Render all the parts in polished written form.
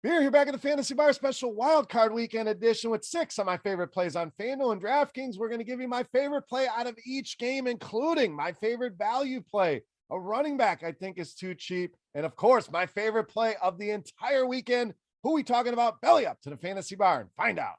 Beer here back at the Fantasy Bar special Wildcard Weekend edition with 6 of my favorite plays on Fanduel and Draftkings. We're going to give you my favorite play out of each game, including my favorite value play. A running back I think is too cheap. And of course, my favorite play of the entire weekend. Who we talking about? Belly up to the Fantasy Bar and find out.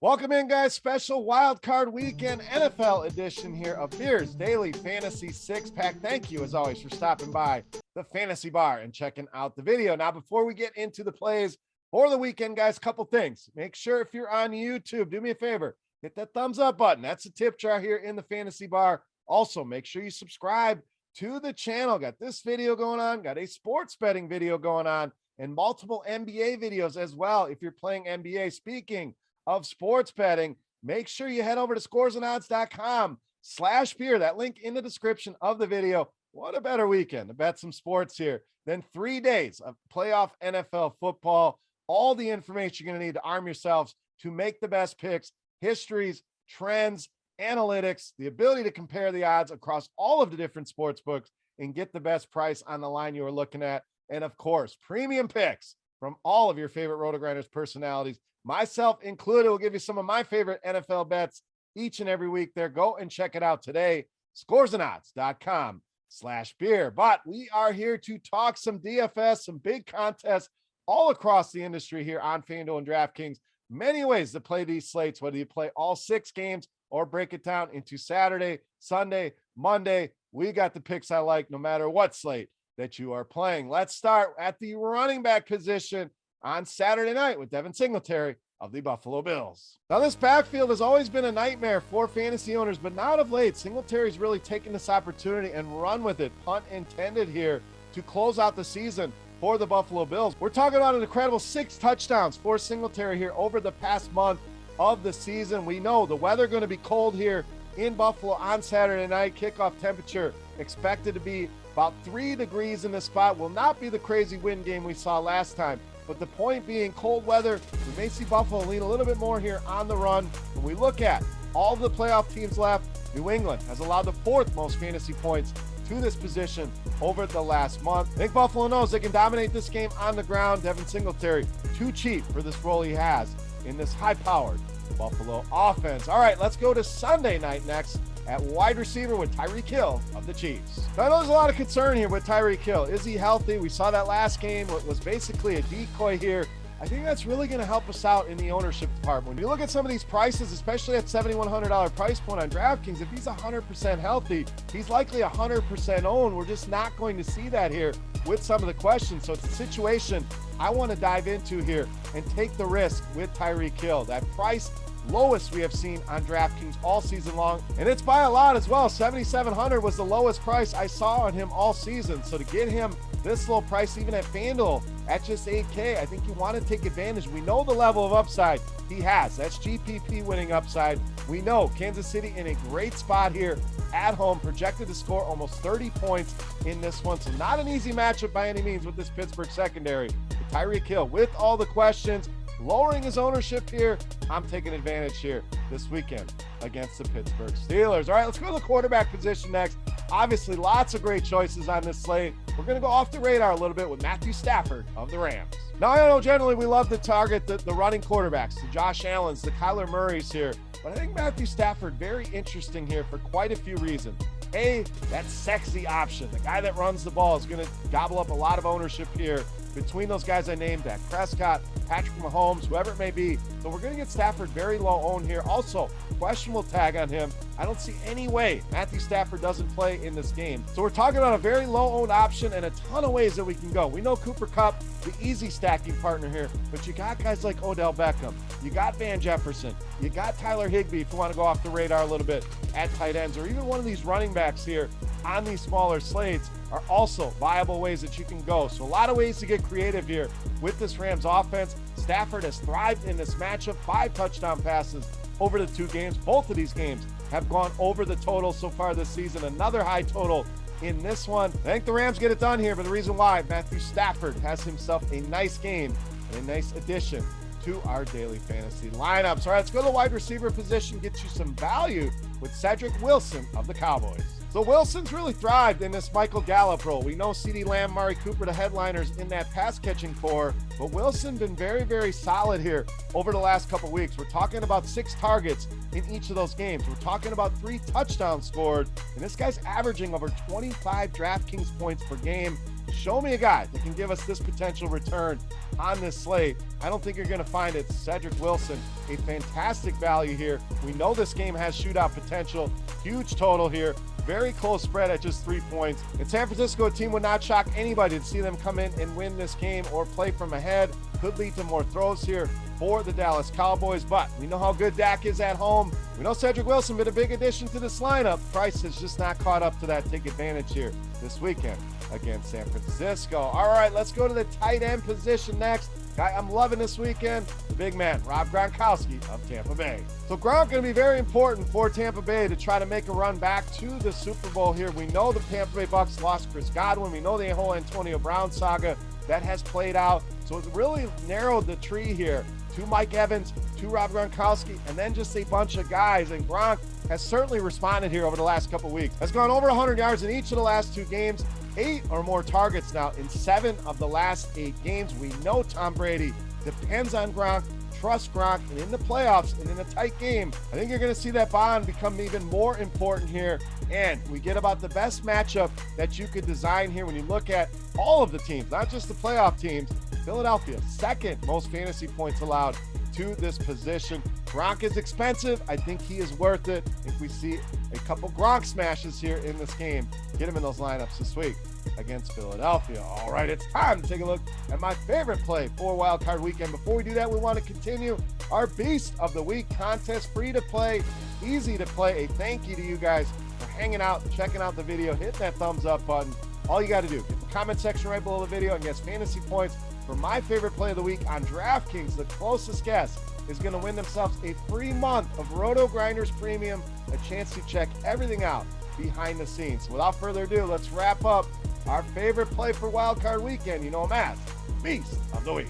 Welcome in, guys. Special Wildcard Weekend NFL edition here of Beer's Daily Fantasy Six-Pack. Thank you, as always, for stopping by the Fantasy Bar and checking out the video. Now, before we get into the plays for the weekend, guys, a couple things. Make sure if you're on YouTube, do me a favor, hit that thumbs up button. That's a tip jar here in the Fantasy Bar. Also, make sure you subscribe to the channel. Got this video going on, got a sports betting video going on, and multiple NBA videos as well if you're playing NBA. Speaking of sports betting, make sure you head over to scoresandodds.com/beer. That link in the description of the video. What a better weekend to bet some sports here than 3 days of playoff NFL football. All the information you're going to need to arm yourselves to make the best picks, histories, trends, analytics, the ability to compare the odds across all of the different sports books and get the best price on the line you are looking at. And of course, premium picks from all of your favorite RotoGrinders personalities, myself included. Will give you some of my favorite NFL bets each and every week there. Go and check it out today. Scoresandodds.com/beer. But we are here to talk some DFS, some big contests all across the industry here on FanDuel and DraftKings. Many ways to play these slates, whether you play all 6 games or break it down into Saturday, Sunday, Monday. We got the picks I like no matter what slate that you are playing. Let's start at the running back position on Saturday night with Devin Singletary of the Buffalo Bills. Now, this backfield has always been a nightmare for fantasy owners, but not of late. Singletary's really taken this opportunity and run with it, pun intended here, to close out the season for the Buffalo Bills. We're talking about an incredible 6 touchdowns for Singletary here over the past month of the season. We know the weather going to be cold here in Buffalo on Saturday night. Kickoff temperature expected to be about 3 degrees in this spot. Will not be the crazy wind game we saw last time. But the point being, cold weather, we may see Buffalo lean a little bit more here on the run. When we look at all of the playoff teams left, New England has allowed the 4th most fantasy points to this position over the last month. I think Buffalo knows they can dominate this game on the ground. Devin Singletary, too cheap for this role he has in this high-powered Buffalo offense. All right, let's go to Sunday night next at wide receiver with Tyreek Hill of the Chiefs. Now, I know there's a lot of concern here with Tyreek Hill. Is he healthy? We saw that last game. It was basically a decoy here. I think that's really going to help us out in the ownership department. When you look at some of these prices, especially at $7,100 price point on DraftKings, if he's 100% healthy, he's likely 100% owned. We're just not going to see that here with some of the questions. So it's a situation I want to dive into here and take the risk with Tyreek Hill. That price lowest we have seen on DraftKings all season long, and it's by a lot as well. $7,700 was the lowest price I saw on him all season. So to get him this low price, even at FanDuel at just $8K, I think you want to take advantage. We know the level of upside he has. That's GPP winning upside. We know Kansas City in a great spot here at home, projected to score almost 30 points in this one. So not an easy matchup by any means with this Pittsburgh secondary. But Tyreek Hill, with all the questions, lowering his ownership here, I'm taking advantage here this weekend against the Pittsburgh Steelers. All right, let's go to the quarterback position next. Obviously, lots of great choices on this slate. We're going to go off the radar a little bit with Matthew Stafford of the Rams. Now, I know generally we love to target the running quarterbacks, the Josh Allens, the Kyler Murrays here, but I think Matthew Stafford, very interesting here for quite a few reasons. A, that sexy option. The guy that runs the ball is going to gobble up a lot of ownership here between those guys I named, Dak Prescott, Patrick Mahomes, whoever it may be. So we're going to get Stafford very low owned here. Also, questionable tag on him. I don't see any way Matthew Stafford doesn't play in this game. So we're talking about a very low owned option and a ton of ways that we can go. We know Cooper Kupp, the easy stacking partner here, but you got guys like Odell Beckham. You got Van Jefferson. You got Tyler Higbee if you want to go off the radar a little bit at tight ends, or even one of these running backs here on these smaller slates are also viable ways that you can go. So a lot of ways to get creative here with this Rams offense. Stafford has thrived in this matchup, 5 touchdown passes over the 2 games. Both of these games have gone over the total so far this season. Another high total in this one. I think the Rams get it done here, but the reason why Matthew Stafford has himself a nice game and a nice addition to our daily fantasy lineups. All right, let's go to the wide receiver position, get you some value with Cedric Wilson of the Cowboys. So Wilson's really thrived in this Michael Gallup role. We know CeeDee Lamb, Mari Cooper, the headliners in that pass catching core, but Wilson been very, very solid here over the last couple weeks. We're talking about 6 targets in each of those games. We're talking about 3 touchdowns scored, and this guy's averaging over 25 DraftKings points per game. Show me a guy that can give us this potential return on this slate. I don't think you're going to find it. Cedric Wilson, a fantastic value here. We know this game has shootout potential. Huge total here. Very close spread at just 3 points. In San Francisco, a team would not shock anybody to see them come in and win this game or play from ahead. Could lead to more throws here for the Dallas Cowboys, but we know how good Dak is at home. We know Cedric Wilson been a big addition to this lineup. Price has just not caught up to that. Take advantage here this weekend against San Francisco. All right, let's go to the tight end position next. Guy I'm loving this weekend, the big man, Rob Gronkowski of Tampa Bay. So Gronk going to be very important for Tampa Bay to try to make a run back to the Super Bowl here. We know the Tampa Bay Bucks lost Chris Godwin. We know the whole Antonio Brown saga that has played out. So it's really narrowed the tree here to Mike Evans, to Rob Gronkowski, and then just a bunch of guys. And Gronk has certainly responded here over the last couple weeks. Has gone over 100 yards in each of the last 2 games. 8 or more targets now in 7 of the last 8 games. We know Tom Brady depends on Gronk, trusts Gronk, and in the playoffs and in a tight game, I think you're going to see that bond become even more important here. And we get about the best matchup that you could design here when you look at all of the teams, not just the playoff teams. Philadelphia, 2nd most fantasy points allowed to this position. Gronk is expensive. I think he is worth it. If we see a couple Gronk smashes here in this game, get him in those lineups this week against Philadelphia. All right, it's time to take a look at my favorite play for Wildcard Weekend. Before we do that, we want to continue our Beast of the Week contest. Free to play, easy to play. A thank you to you guys for hanging out, checking out the video, hitting that thumbs up button. All you got to do, get the comment section right below the video and guess fantasy points for my favorite play of the week on DraftKings. The closest guess is going to win themselves a free month of RotoGrinders Premium, a chance to check everything out behind the scenes. So without further ado, let's wrap up our favorite play for Wildcard Weekend. You know him as Beast of the Week.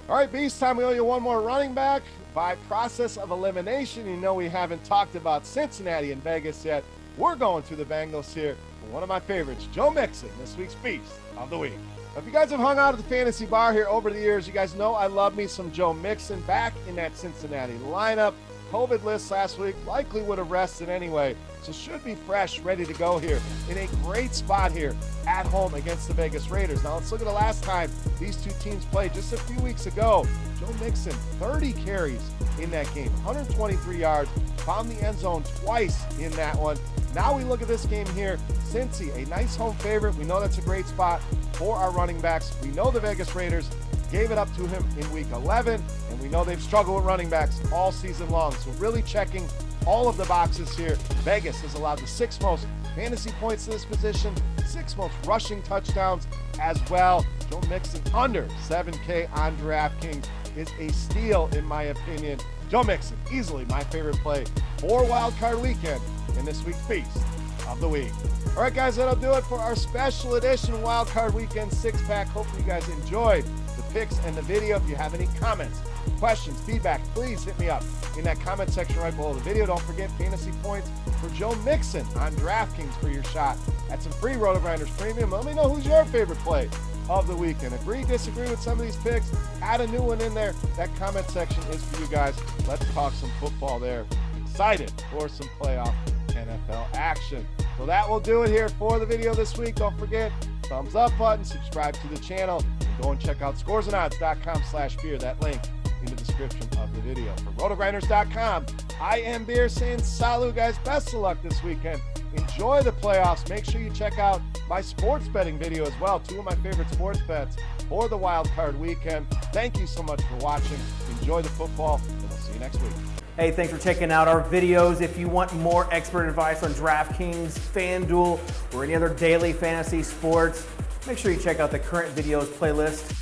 All right, Beast time. We owe you one more running back. By process of elimination, you know we haven't talked about Cincinnati and Vegas yet. We're going to the Bengals here. One of my favorites, Joe Mixon, this week's Beast of the Week. If you guys have hung out at the fantasy bar here over the years, you guys know I love me some Joe Mixon back in that Cincinnati lineup. COVID list last week, likely would have rested anyway, so should be fresh, ready to go here in a great spot here at home against the Vegas Raiders. Now let's look at the last time these two teams played just a few weeks ago. Joe Mixon, 30 carries in that game, 123 yards, found the end zone twice in that one. Now we look at this game here. Cincy, a nice home favorite. We know that's a great spot for our running backs. We know the Vegas Raiders gave it up to him in week 11, and we know they've struggled with running backs all season long. So really checking all of the boxes here. Vegas has allowed the 6th most fantasy points to this position, 6th most rushing touchdowns as well. Joe Mixon under 7K on DraftKings is a steal in my opinion. Joe Mixon, easily my favorite play for Wildcard Weekend in this week's Beast of the Week. All right, guys, that'll do it for our special edition Wildcard Weekend 6-pack. Hopefully you guys enjoyed the picks and the video. If you have any comments, questions, feedback, please hit me up in that comment section right below the video. Don't forget fantasy points for Joe Mixon on DraftKings for your shot at some free RotoGrinders Premium. Let me know who's your favorite play of the weekend. Agree, disagree with some of these picks, add a new one in there. That comment section is for you guys. Let's talk some football there. Excited for some playoff NFL action. So that will do it here for the video this week. Don't forget, thumbs up button, subscribe to the channel, and go and check out scoresandodds.com/beer. That link in the description of the video. For RotoGrinders.com, I am Beer saying salut, guys. Best of luck this weekend. Enjoy the playoffs. Make sure you check out my sports betting video as well. 2 of my favorite sports bets for the Wild Card Weekend. Thank you so much for watching. Enjoy the football, and we'll see you next week. Hey, thanks for checking out our videos. If you want more expert advice on DraftKings, Fanduel, or any other daily fantasy sports, make sure you check out the current videos playlist